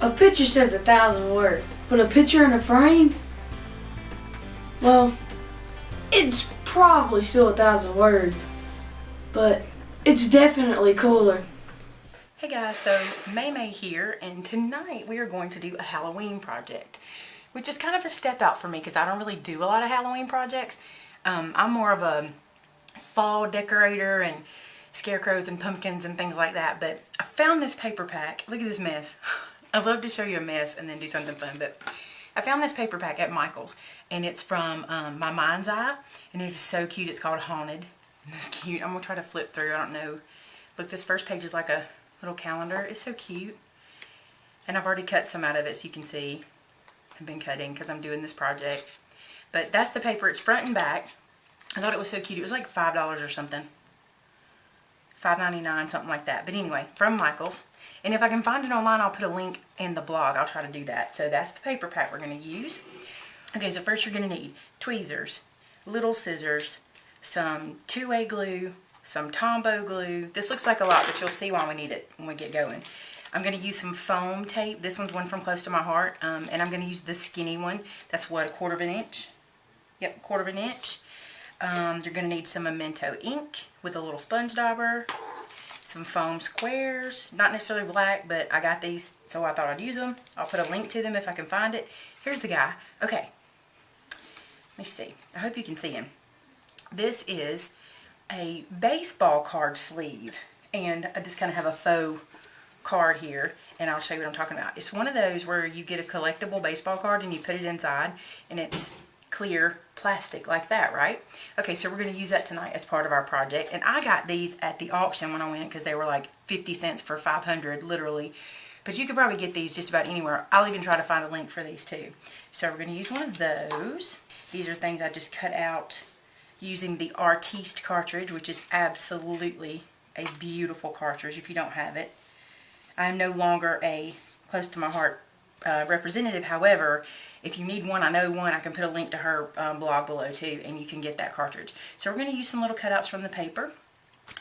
A picture says 1,000 words, but a picture in a frame? Well, it's probably still 1,000 words, but it's definitely cooler. Hey guys, so May here, and tonight we are going to do a Halloween project, which is kind of a step out for me because I don't really do a lot of Halloween projects. I'm more of a fall decorator and scarecrows and pumpkins and things like that, but I found this paper pack. Look at this mess. I love to show you a mess and then do something fun, but I found this paper pack at Michael's, and it's from My Mind's Eye, and it is so cute. It's called Haunted. And it's cute. I'm going to try to flip through. I don't know. Look, this first page is like a little calendar. It's so cute. And I've already cut some out of it, so you can see I've been cutting because I'm doing this project. But that's the paper. It's front and back. I thought it was so cute. It was like $5 or something. $5.99, something like that. But anyway, from Michael's. And if I can find it online, I'll put a link in the blog. I'll try to do that. So that's the paper pack we're going to use. Okay, so first you're going to need tweezers, little scissors, some 2A glue, some Tombow glue. This looks like a lot, but you'll see why we need it when we get going. I'm going to use some foam tape. This one's one from Close to My Heart. And I'm going to use the skinny one. That's what, 1/4 of an inch? Yep, 1/4 of an inch. You're going to need some Memento ink with a little sponge dauber. Some foam squares, not necessarily black, but I got these, so I thought I'd use them. I'll put a link to them if I can find it. Here's the guy. Okay, let me see. I hope you can see him. This is a baseball card sleeve, and I just kind of have a faux card here, and I'll show you what I'm talking about. It's one of those where you get a collectible baseball card and you put it inside, and it's clear plastic like that, right? Okay, so we're going to use that tonight as part of our project. And I got these at the auction when I went because they were like 50 cents for 500, literally. But you could probably get these just about anywhere. I'll even try to find a link for these too. So we're going to use one of those. These are things I just cut out using the Artiste cartridge, which is absolutely a beautiful cartridge if you don't have it. I'm no longer a Close to My Heart representative. However, if you need one, I know one, I can put a link to her blog below too, and you can get that cartridge. So we're going to use some little cutouts from the paper,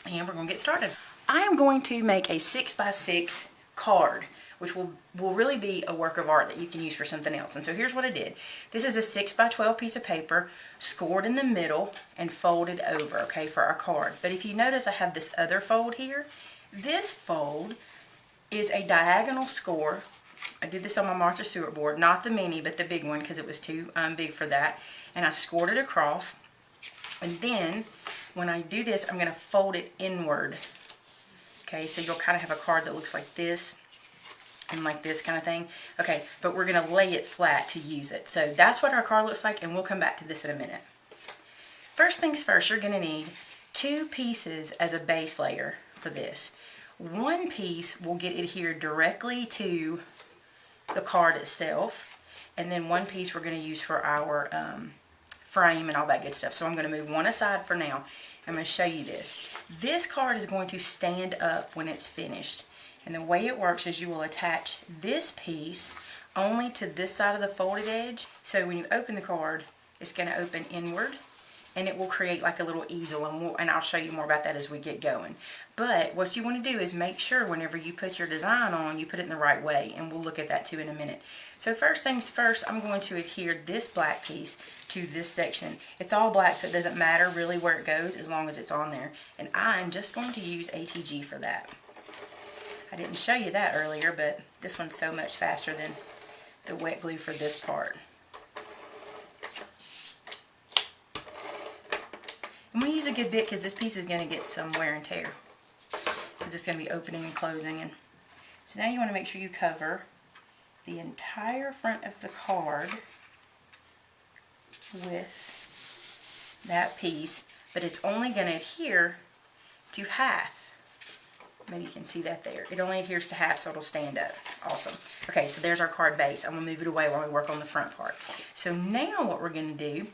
and we're going to get started. I am going to make a 6x6 card, which will really be a work of art that you can use for something else. And so here's what I did. This is a 6x12 piece of paper, scored in the middle and folded over, okay, for our card. But if you notice, I have this other fold here. This fold is a diagonal score. I did this on my Martha Stewart board, not the mini, but the big one because it was too big for that. And I scored it across. And then when I do this, I'm going to fold it inward. Okay, so you'll kind of have a card that looks like this and like this kind of thing. Okay, but we're going to lay it flat to use it. So that's what our card looks like, and we'll come back to this in a minute. First things first, you're going to need 2 pieces as a base layer for this. One piece will get adhered directly to the card itself, and then one piece we're going to use for our frame and all that good stuff. So I'm going to move one aside for now. I'm going to show you this. This card is going to stand up when it's finished, and the way it works is you will attach this piece only to this side of the folded edge. So when you open the card, it's going to open inward, and it will create like a little easel, and I'll show you more about that as we get going. But what you want to do is make sure whenever you put your design on, you put it in the right way, and we'll look at that too in a minute. So first things first, I'm going to adhere this black piece to this section. It's all black, so it doesn't matter really where it goes as long as it's on there. And I'm just going to use ATG for that. I didn't show you that earlier, but this one's so much faster than the wet glue for this part. And we use a good bit because this piece is going to get some wear and tear. Because it's going to be opening and closing. And so now you want to make sure you cover the entire front of the card with that piece. But it's only going to adhere to half. Maybe you can see that there. It only adheres to half, so it'll stand up. Awesome. Okay, so there's our card base. I'm going to move it away while we work on the front part. So now what we're going to do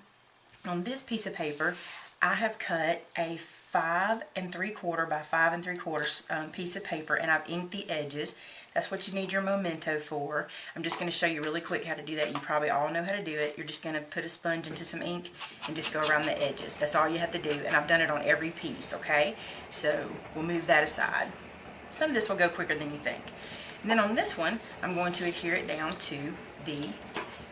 on this piece of paper, I have cut a 5 3/4 by 5 3/4 piece of paper, and I've inked the edges. That's what you need your Memento for. I'm just going to show you really quick how to do that. You probably all know how to do it. You're just going to put a sponge into some ink and just go around the edges. That's all you have to do, and I've done it on every piece, okay? So we'll move that aside. Some of this will go quicker than you think. And then on this one, I'm going to adhere it down to the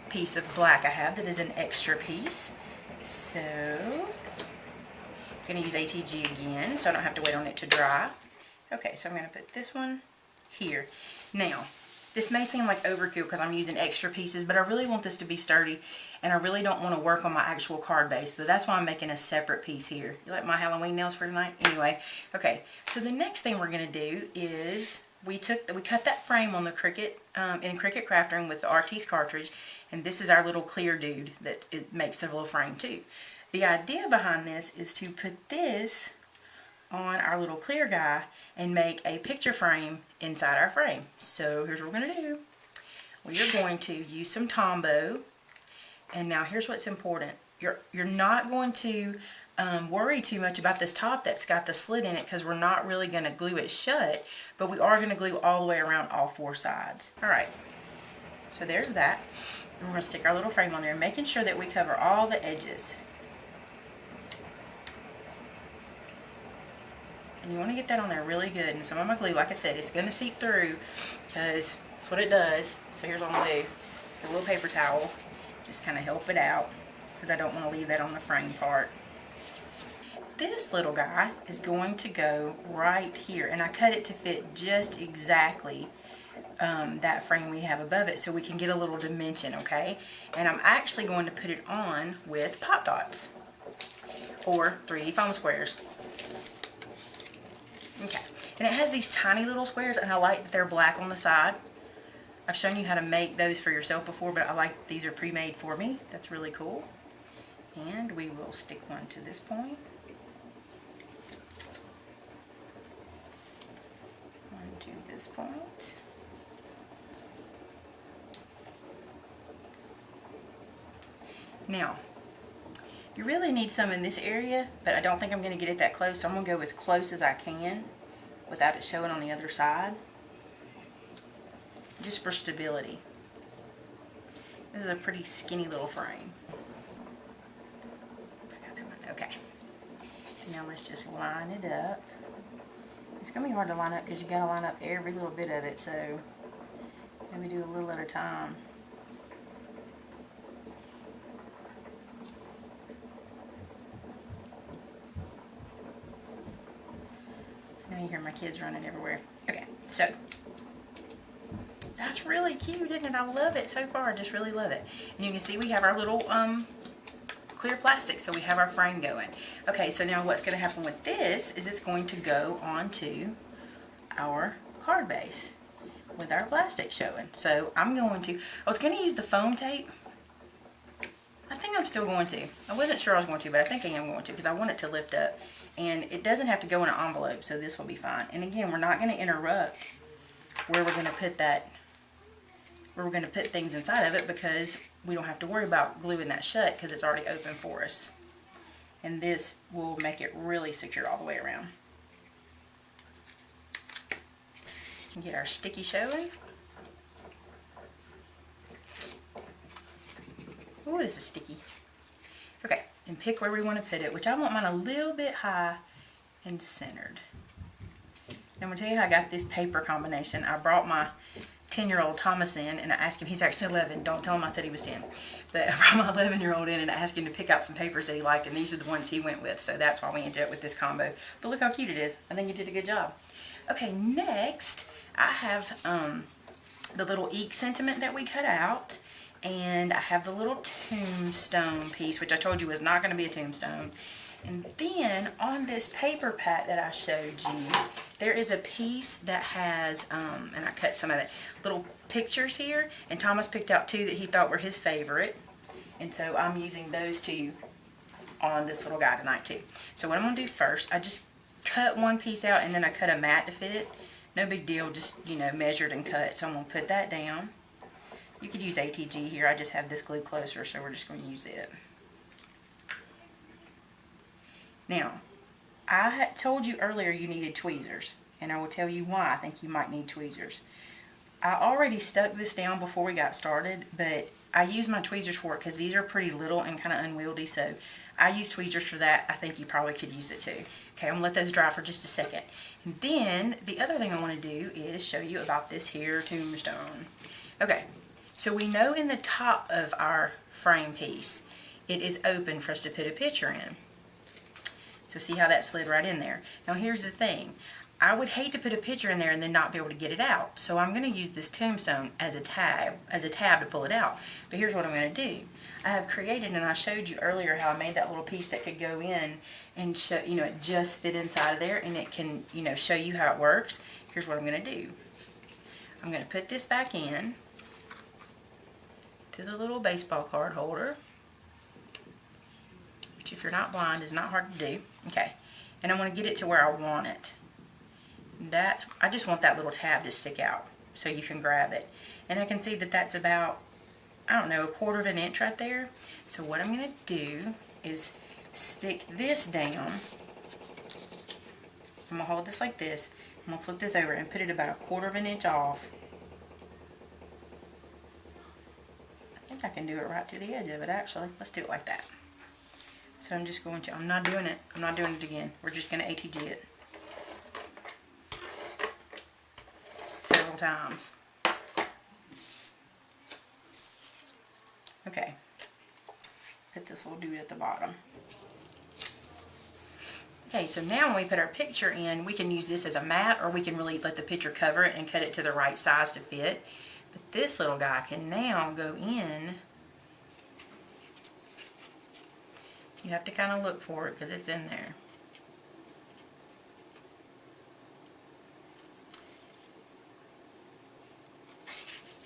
piece of black I have that is an extra piece. So I'm going to use ATG again so I don't have to wait on it to dry. Okay, so I'm going to put this one here. Now, this may seem like overkill because I'm using extra pieces, but I really want this to be sturdy, and I really don't want to work on my actual card base, so that's why I'm making a separate piece here. You like my Halloween nails for tonight? Anyway, okay, so the next thing we're going to do is we cut that frame on the Cricut, in Cricut Craft Room with the Artiste cartridge, and this is our little clear dude that it makes a little frame too. The idea behind this is to put this on our little clear guy and make a picture frame inside our frame. So here's what we're going to do. We are going to use some Tombow, and now here's what's important. You're not going to worry too much about this top that's got the slit in it, because we're not really going to glue it shut, but we are going to glue all the way around all 4 sides. Alright, so there's that. And we're going to stick our little frame on there, making sure that we cover all the edges. And you want to get that on there really good. And some of my glue, like I said, it's going to seep through because that's what it does. So here's what I'm going to do. The little paper towel, just kind of help it out because I don't want to leave that on the frame part. This little guy is going to go right here. And I cut it to fit just exactly that frame we have above it so we can get a little dimension, okay? And I'm actually going to put it on with Pop Dots or 3D foam squares. Okay, and it has these tiny little squares, and I like that they're black on the side. I've shown you how to make those for yourself before, but I like these are pre-made for me. That's really cool. And we will stick one to this point. One to this point. Now, you really need some in this area, but I don't think I'm going to get it that close, so I'm going to go as close as I can without it showing on the other side, just for stability. This is a pretty skinny little frame. Okay, so now let's just line it up. It's going to be hard to line up because you got to line up every little bit of it, so maybe do a little at a time. Now you hear my kids running everywhere. Okay, so that's really cute, isn't it? I love it so far. I just really love it. And you can see we have our little clear plastic, so we have our frame going. Okay, so now what's going to happen with this is it's going to go onto our card base with our plastic showing. So I was going to use the foam tape. I think I'm still going to. I wasn't sure I was going to, but I think I am going to because I want it to lift up. And it doesn't have to go in an envelope, so this will be fine. And again, we're not going to interrupt where we're going to put that, where we're going to put things inside of it, because we don't have to worry about gluing that shut because it's already open for us. And this will make it really secure all the way around. And get our sticky showing. Ooh, this is sticky. Okay, and pick where we want to put it, which I want mine a little bit high and centered. And I'm going to tell you how I got this paper combination. I brought my 10-year-old Thomas in, and I asked him, he's actually 11, don't tell him I said he was 10. But I brought my 11-year-old in and I asked him to pick out some papers that he liked, and these are the ones he went with, so that's why we ended up with this combo. But look how cute it is. I think he did a good job. Okay, next I have the little Eek sentiment that we cut out. And I have the little tombstone piece, which I told you was not going to be a tombstone. And then on this paper pat that I showed you, there is a piece that has, and I cut some of it, little pictures here. And Thomas picked out 2 that he thought were his favorite. And so I'm using those 2 on this little guy tonight too. So what I'm going to do first, I just cut one piece out and then I cut a mat to fit it. No big deal, just, you know, measured and cut. So I'm going to put that down. You could use ATG here. I just have this glue closer, so we're just going to use it. Now, I had told you earlier you needed tweezers, and I will tell you why I think you might need tweezers. I already stuck this down before we got started, but I use my tweezers for it because these are pretty little and kind of unwieldy, so I use tweezers for that. I think you probably could use it too. Okay, I'm gonna let those dry for just a second. And then the other thing I want to do is show you about this here tombstone. Okay, so we know in the top of our frame piece, it is open for us to put a picture in. So see how that slid right in there. Now here's the thing. I would hate to put a picture in there and then not be able to get it out. So I'm going to use this tombstone as a tab to pull it out. But here's what I'm going to do. I have created, and I showed you earlier how I made that little piece that could go in and show, you know, it just fit inside of there, and it can, you know, show you how it works. Here's what I'm going to do. I'm going to put this back in to the little baseball card holder, which if you're not blind is not hard to do. Okay, and I want to get it to where I want it. I just want that little tab to stick out so you can grab it. And I can see that that's about, I don't know, 1/4 of an inch right there. So what I'm going to do is stick this down. I'm going to hold this like this. I'm going to flip this over and put it about 1/4 of an inch off. I think I can do it right to the edge of it actually. Let's do it like that. So I'm just going to, I'm not doing it again. We're just going to ATG it several times. Okay, put this little dude at the bottom. Okay, so now when we put our picture in, we can use this as a mat, or we can really let the picture cover it and cut it to the right size to fit. But this little guy can now go in. You have to kind of look for it because it's in there.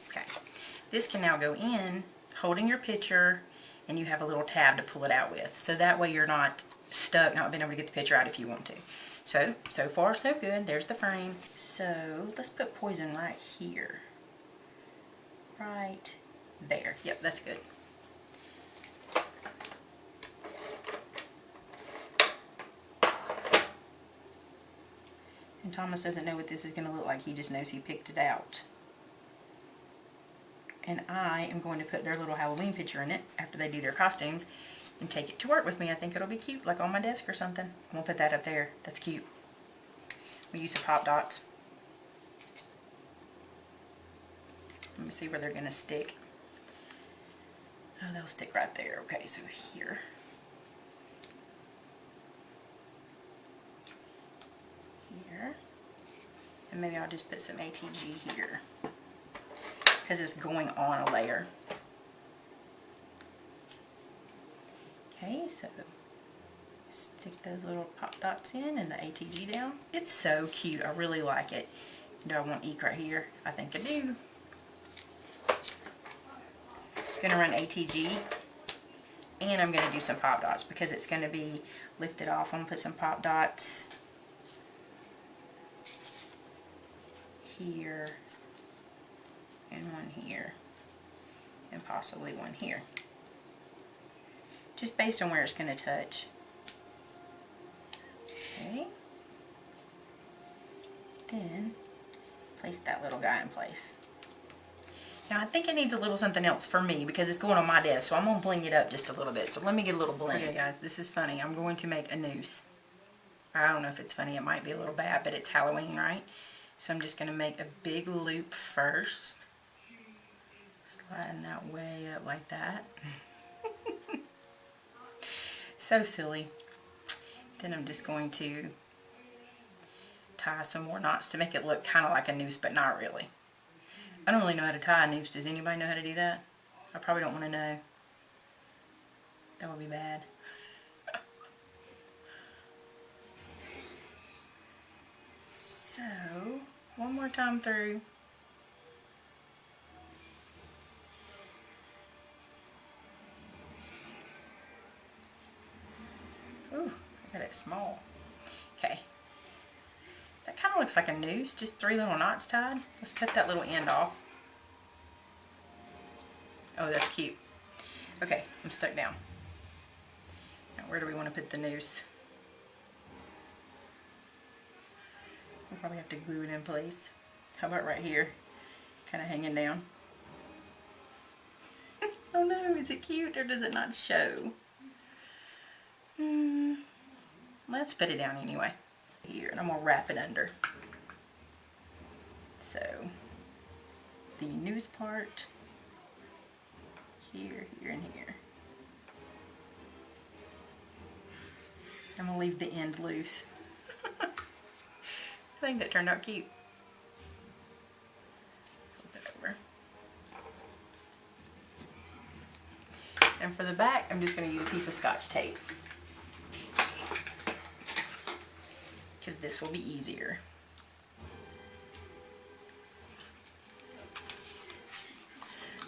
Okay, this can now go in holding your picture, and you have a little tab to pull it out with. So that way you're not stuck, not being able to get the picture out if you want to. So far so good. There's the frame. So let's put poison right here. Right there. Yep, that's good. And Thomas doesn't know what this is going to look like. He just knows he picked it out. And I am going to put their little Halloween picture in it after they do their costumes and take it to work with me. I think it'll be cute, like on my desk or something. I'm going to put that up there. That's cute. We use some pop dots. Let me see where they're going to stick. Oh, they'll stick right there. Okay, so here. Here. And maybe I'll just put some ATG here, because it's going on a layer. Okay, so stick those little pop dots in and the ATG down. It's so cute. I really like it. Do I want ink right here? I think I do. I'm going to run ATG, and I'm going to do some pop dots because it's going to be lifted off. I'm going to put some pop dots here, and one here, and possibly one here, just based on where it's going to touch. Okay, then place that little guy in place. Now I think it needs a little something else for me because it's going on my desk, so I'm going to bling it up just a little bit. So let me get a little bling. Okay guys, this is funny. I'm going to make a noose. I don't know if it's funny. It might be a little bad, but it's Halloween, right? So I'm just going to make a big loop first. Sliding that way up like that. So silly. Then I'm just going to tie some more knots to make it look kind of like a noose, but not really. I don't really know how to tie a noose. Does anybody know how to do that? I probably don't want to know. That would be bad. So, one more time through. Ooh, I got it small. Okay. That kind of looks like a noose, just 3 little knots tied. Let's cut that little end off. Oh, that's cute. Okay, I'm stuck down. Now, where do we want to put the noose? We'll probably have to glue it in place. How about right here? kind of hanging down. Oh no, is it cute or does it not show? Let's put it down anyway. Here, and I'm gonna wrap it under. So, the news part, here, here, and here. I'm gonna leave the end loose. I think that turned out cute. Flip it over. And for the back, I'm just gonna use a piece of Scotch tape, because this will be easier.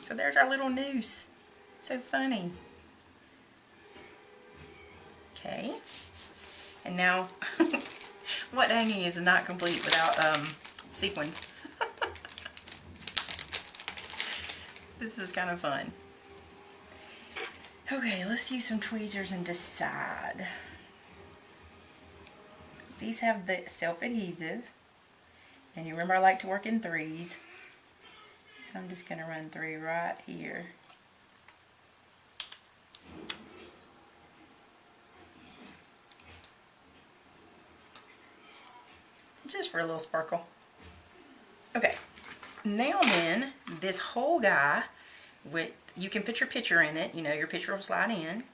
So there's our little noose. So funny. Okay. And now, what hanging is not complete without sequins. This is kind of fun. Okay, let's use some tweezers and decide. These have the self-adhesive. And you remember I like to work in threes. So I'm just going to run 3 right here. Just for a little sparkle. Okay, now then, this whole guy, with you can put your picture in it, you know, your picture will slide in,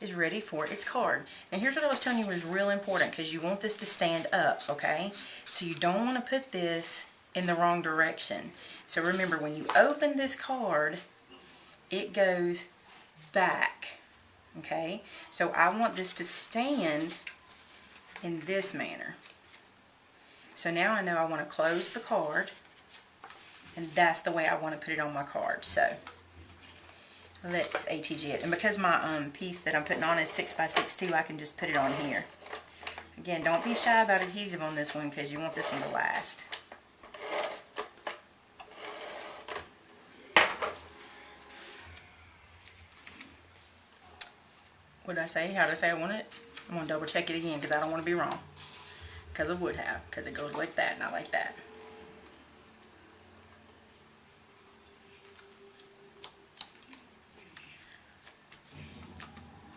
is ready for its card. Now here's what I was telling you was real important, because you want this to stand up, okay? So you don't want to put this in the wrong direction. So remember, when you open this card, it goes back, okay? So I want this to stand in this manner. So now I know I want to close the card, and that's the way I want to put it on my card. So let's ATG it. And because my piece that I'm putting on is 6x6 too, I can just put it on here. Again, don't be shy about adhesive on this one, because you want this one to last. What did I say? How did I say I want it? I'm going to double check it again, because I don't want to be wrong. Because I would have, because it goes like that, not like that.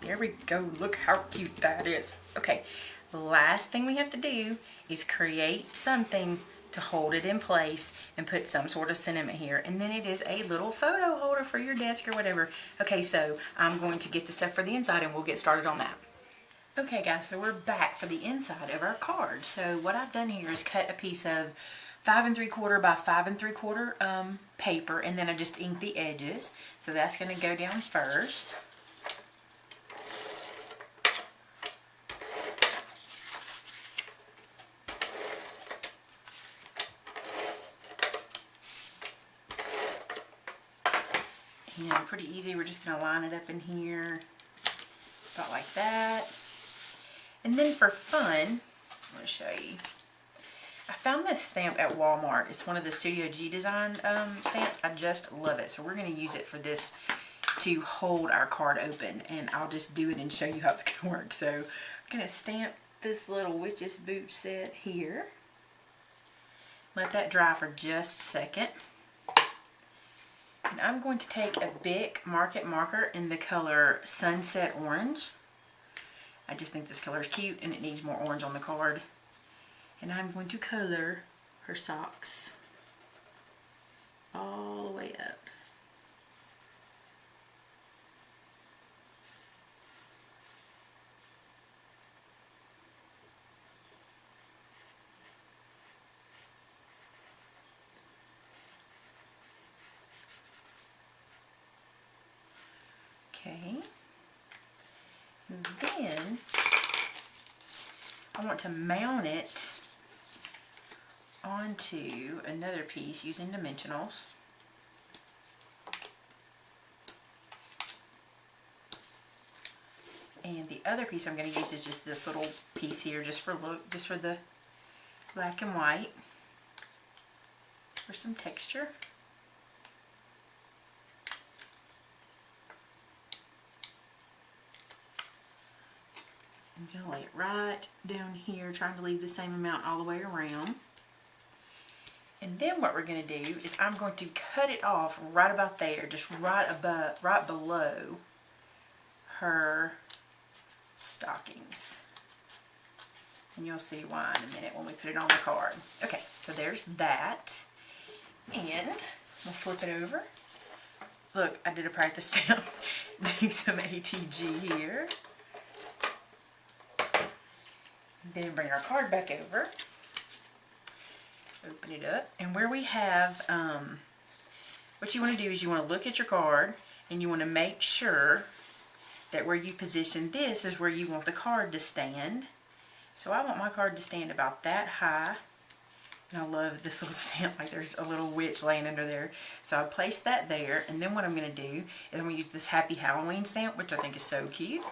There we go. Look how cute that is. Okay, the last thing we have to do is create something to hold it in place and put some sort of sentiment here. And then it is a little photo holder for your desk or whatever. Okay, so I'm going to get the stuff for the inside and we'll get started on that. Okay guys, so we're back for the inside of our card. So what I've done here is cut a piece of 5 3/4 by 5 3/4 paper, and then I just inked the edges. So that's going to go down first. And pretty easy, we're just going to line it up in here, about like that. And then for fun, I'm going to show you. I found this stamp at Walmart. It's one of the Studio G design stamps. I just love it. So we're going to use it for this to hold our card open. And I'll just do it and show you how it's going to work. So I'm going to stamp this little witch's boot set here. Let that dry for just a second. And I'm going to take a Bic Market marker in the color Sunset Orange. I just think this color is cute and it needs more orange on the card. And I'm going to color her socks all the way up. Okay. And then I want to mount it onto another piece using dimensionals. And the other piece I'm going to use is just this little piece here, just for look, just for the black and white, for some texture. I'm going to lay it right down here, trying to leave the same amount all the way around. And And then what we're going to do is I'm going to cut it off right about there, just right below her stockings. And you'll see why in a minute when we put it on the card. Okay, so there's that. And we'll flip it over. Look, I did a practice stamp. Do some ATG here. Then bring our card back over. Open it up. And where we have, what you want to do is you want to look at your card and you want to make sure that where you position this is where you want the card to stand. So I want my card to stand about that high. And I love this little stamp, like there's a little witch laying under there. So I place that there, and then what I'm going to do is I'm going to use this Happy Halloween stamp, which I think is so cute.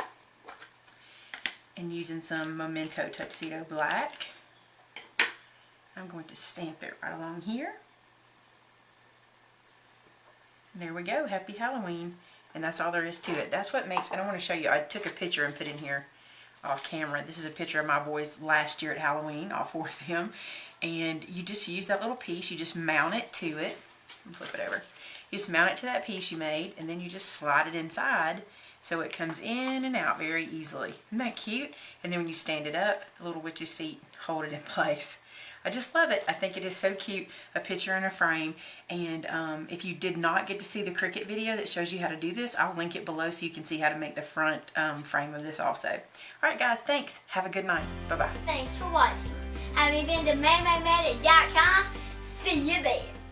And using some Memento Tuxedo Black, I'm going to stamp it right along here. And there we go, Happy Halloween. And that's all there is to it. That's what makes, and I want to show you, I took a picture and put in here off camera. This is a picture of my boys last year at Halloween, all four of them. And you just use that little piece, you just mount it to it. Flip it over. You just mount it to that piece you made, and then you just slide it inside so it comes in and out very easily. Isn't that cute? And then when you stand it up, the little witch's feet hold it in place. I just love it. I think it is so cute, a picture in a frame. And if you did not get to see the Cricut video that shows you how to do this, I'll link it below so you can see how to make the front frame of this also. All right, guys, thanks. Have a good night. Bye-bye. Thanks for watching. Have you been to MayMayMedic.com? See you there.